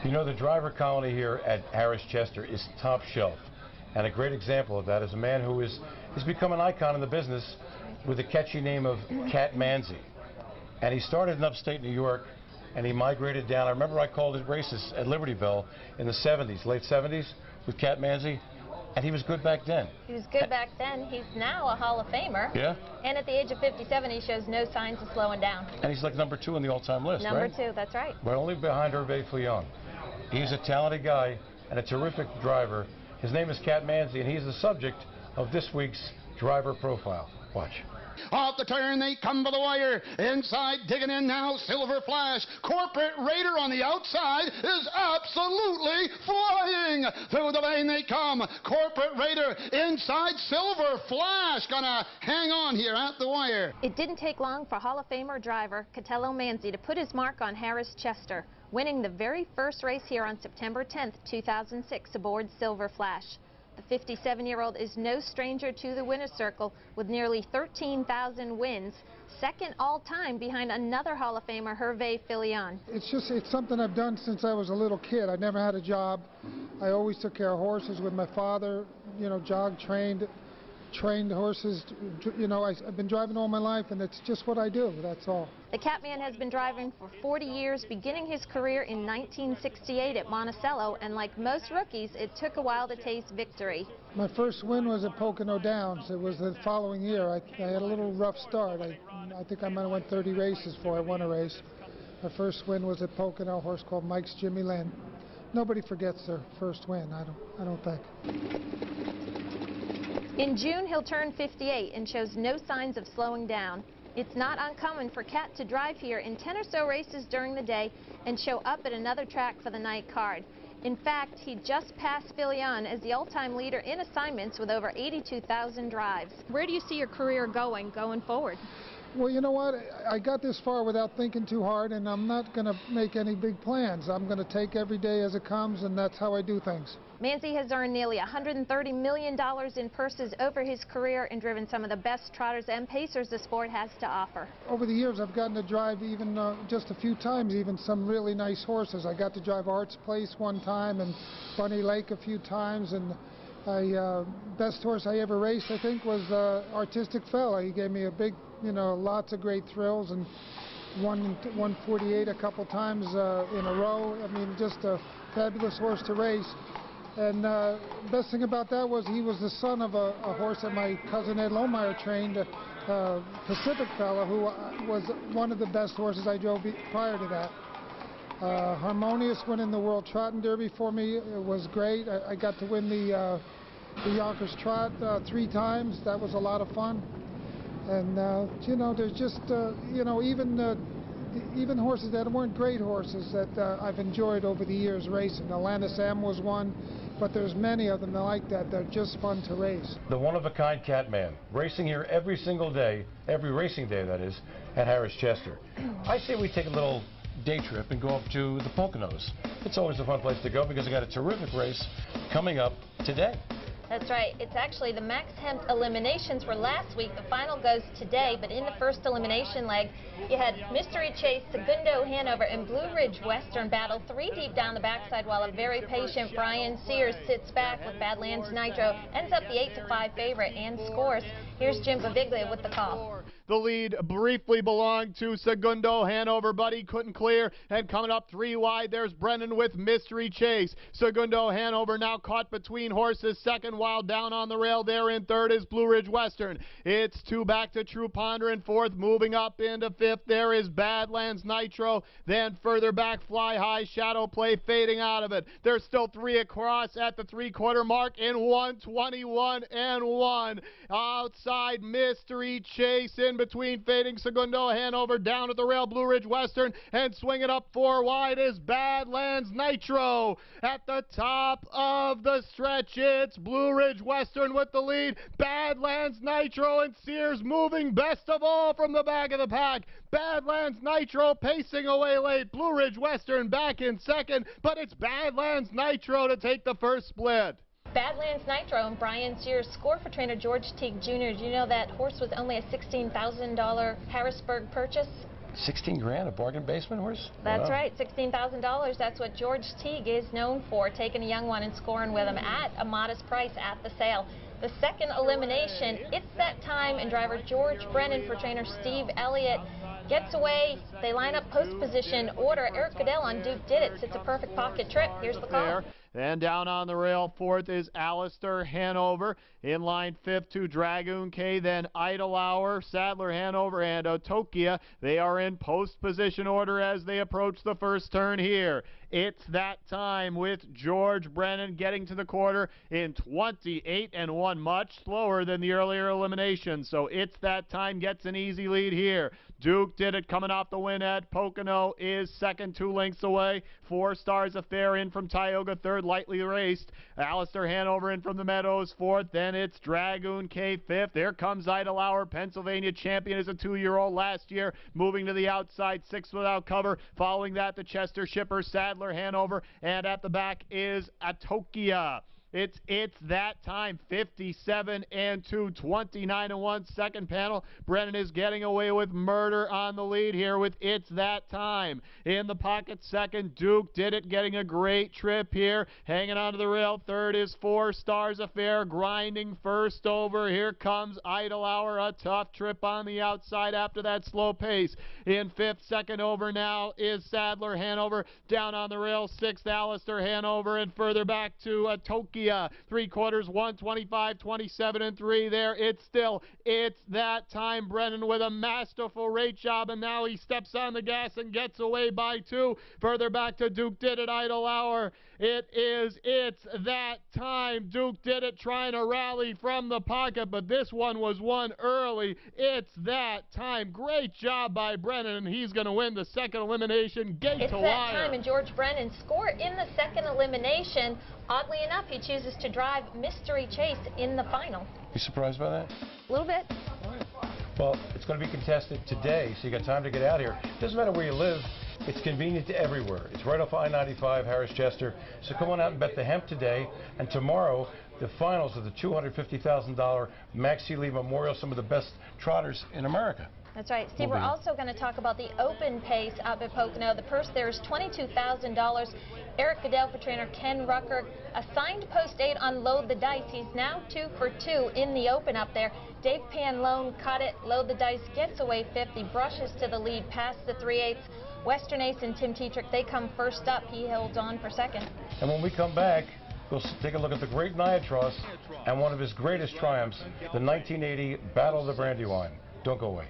You know, the driver colony here at Harris Chester is top shelf. And a great example of that is a man who has become an icon in the business with the catchy name of Cat Manzi. And he started in upstate New York, and he migrated down. I remember I called his races at Libertyville in the 70s, late 70s, with Cat Manzi, and he was good back then. He was good back then. He's now a Hall of Famer. Yeah? And at the age of 57, he shows no signs of slowing down. And he's like number 2 on the all-time list, Number right? 2, that's right. But only behind Hervé Fillon. He's a talented guy and a terrific driver. His name is Cat Manzi, and he's the subject of this week's driver profile. Watch. Off the turn, they come to the wire. Inside, digging in now, Silver Flash. Corporate Raider on the outside is absolutely flying. Through the lane they come. Corporate Raider inside, Silver Flash. Gonna hang on here at the wire. It didn't take long for Hall of Famer driver Catello Manzi to put his mark on Harris Chester, winning the very first race here on September 10th, 2006 aboard Silver Flash. The 57-year-old is no stranger to the winner's circle with nearly 13,000 wins, second all-time behind another Hall of Famer, Hervé Fillon. It's something I've done since I was a little kid. I never had a job. I always took care of horses with my father, you know, trained horses. You know, I've been driving all my life, and it's just what I do, that's all. The Catman has been driving for 40 years, beginning his career in 1968 at Monticello, and like most rookies, it took a while to taste victory. My first win was at Pocono Downs. It was the following year. I had a little rough start. I think I might have went 30 races before I won a race. My first win was at Pocono, a horse called Mike's Jimmy Lynn. Nobody forgets their first win, I don't think. In June, he'll turn 58 and shows no signs of slowing down. It's not uncommon for Cat to drive here in 10 or so races during the day and show up at another track for the night card. In fact, he just passed Fillon as the all-time leader in assignments with over 82,000 drives. Where do you see your career going forward? Well, you know what? I got this far without thinking too hard, and I'm not going to make any big plans. I'm going to take every day as it comes, and that's how I do things. Manzi has earned nearly $130 million in purses over his career and driven some of the best trotters and pacers the sport has to offer. Over the years, I've gotten to drive even just a few times, even some really nice horses. I got to drive Art's Place one time and Bunny Lake a few times, and best horse I ever raced, I think, was Artistic Fella. He gave me a big, you know, lots of great thrills, and won 148 a couple times in a row. I mean, just a fabulous horse to race. And best thing about that was he was the son of a horse that my cousin Ed Lohmeyer trained, Pacific Fella, who was one of the best horses I drove prior to that. Harmonious winning the World Trotting Derby for me. It was great. I got to win the Yonkers Trot 3 times. That was a lot of fun. And you know, there's just you know, even horses that weren't great horses that I've enjoyed over the years racing. Atlantis M was one, but there's many of them like that. They're just fun to race. The one-of-a-kind Catman, racing here every single day, every racing day that is, at Harris Chester. I say we take a little day trip and go up to the Poconos. It's always a fun place to go because we got a terrific race coming up today. That's right. It's actually the Max Hemp eliminations were last week. The final goes today, but in the first elimination leg, you had Mystery Chase, Segundo Hanover, and Blue Ridge Western battle 3 deep down the backside, while a very patient Brian Sears sits back with Badlands Nitro, ends up the 8-5 favorite and scores. Here's Jim Baviglia with the call. The lead briefly belonged to Segundo Hanover, but he couldn't clear. And coming up 3 wide, there's Brennan with Mystery Chase. Segundo Hanover now caught between horses. Second, while down on the rail there in third is Blue Ridge Western. It's 2 back to True Ponder in fourth. Moving up into fifth, there is Badlands Nitro. Then further back, Fly High, Shadow Play fading out of it. There's still 3 across at the 3/4 mark in 1:21 and 1. Outside, Mystery Chase in between, fading Segundo Hanover down at the rail. Blue Ridge Western, and swinging up 4 wide is Badlands Nitro. At the top of the stretch, it's Blue Ridge Western with the lead. Badlands Nitro and Sears moving best of all from the back of the pack. Badlands Nitro pacing away late. Blue Ridge Western back in second, but it's Badlands Nitro to take the first split. Badlands Nitro and Brian Sears score for trainer George Teague Jr. Do you know that horse was only a $16,000 Harrisburg purchase? 16 grand, a bargain basement horse? That's right, $16,000. That's what George Teague is known for, taking a young one and scoring with him at a modest price at the sale. The second elimination, it's that time, and driver George Brennan for trainer Steve Elliott gets away. They line up post position order. Eric Goodell on Duke Did It. It's a perfect pocket trip. Here's the call. Then down on the rail, fourth is Alistair Hanover. In line fifth to Dragoon K, then Idle Hour, Sadler Hanover, and Otokia. They are in post position order as they approach the first turn here. It's that time with George Brennan getting to the quarter in 28-1, much slower than the earlier elimination. So It's That Time gets an easy lead here. Duke Did It coming off the win at Pocono is second, 2 lengths away. 4 Stars Affair in from Tioga, third, lightly raced. Alistair Hanover in from the Meadows, fourth. Then it's Dragoon K, fifth. There comes Idle Hour, Pennsylvania champion as a 2-year-old last year, moving to the outside, sixth without cover. Following that, the Chester Shipper, Sadler Hanover, and at the back is Atokia. It's That Time, 57-2, 29-1. Second panel, Brennan is getting away with murder on the lead here with It's That Time. In the pocket second, Duke Did It getting a great trip here. Hanging onto the rail, third is 4 Stars Affair, grinding first over. Here comes Idle Hour, a tough trip on the outside after that slow pace. In fifth, second over now is Sadler Hanover. Down on the rail, sixth, Alistair Hanover, and further back to Tokia. 3/4, 125, 27-3 there. It's That Time. Brennan with a masterful rate job, and now he steps on the gas and gets away by 2. Further back to Duke Did It, Idle Hour. It's That Time. Duke Did It trying to rally from the pocket, but this one was won early. It's That Time. Great job by Brennan, and he's going to win the second elimination, gate to wire. It's That Time, and George Brennan score in the second elimination. Oddly enough, he chooses to drive Mystery Chase in the final. You surprised by that? A little bit. Well, it's going to be contested today, so you got time to get out here. Doesn't matter where you live. It's convenient to everywhere. It's right off I-95, Harris Chester. So come on out and bet the hemp today. And tomorrow, the finals of the $250,000 Maxie Lee Memorial, some of the best trotters in America. That's right. Steve, we're also going to talk about the open pace up at Pocono. The purse there is $22,000. Eric Goodell for trainer Ken Rucker. Assigned post 8 on Load the Dice. He's now 2 for 2 in the open up there. Dave Panlone cut it. Load the Dice gets away 50. Brushes to the lead past the 3/8. Western Ace and Tim Tetrick, they come first up. He holds on for second. And when we come back, we'll take a look at the great Niatros and one of his greatest triumphs, the 1980 Battle of the Brandywine. Don't go away.